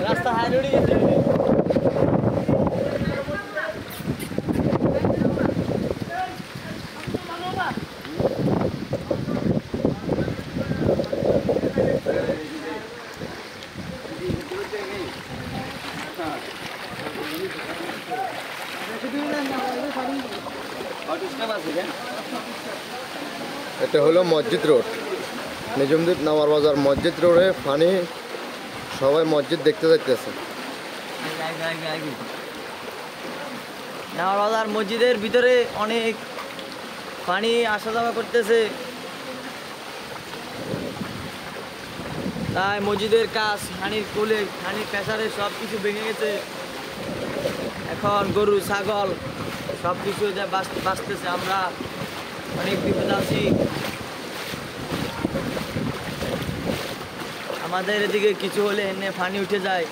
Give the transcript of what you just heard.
রাস্তা হাইরোডে গেছে। এটা হলো মসজিদ রোড, নিজামদ্বীপ নামার বাজার মসজিদ রোডে পানি, সবাই মসজিদ দেখতে যাইতেছে। নামার বাজার মসজিদের ভিতরে অনেক পানি আসা যাওয়া করতেছে, তাই মসজিদের কাজ পানির কোলে, পানির প্রেসারে সব কিছু ভেঙে গেছে। এখন গরু ছাগল সব কিছু যা বাঁচতেছে, আমরা অনেক বিপদ আছি। আমাদের এদিকে কিছু হলে এনে পানি উঠে যায়।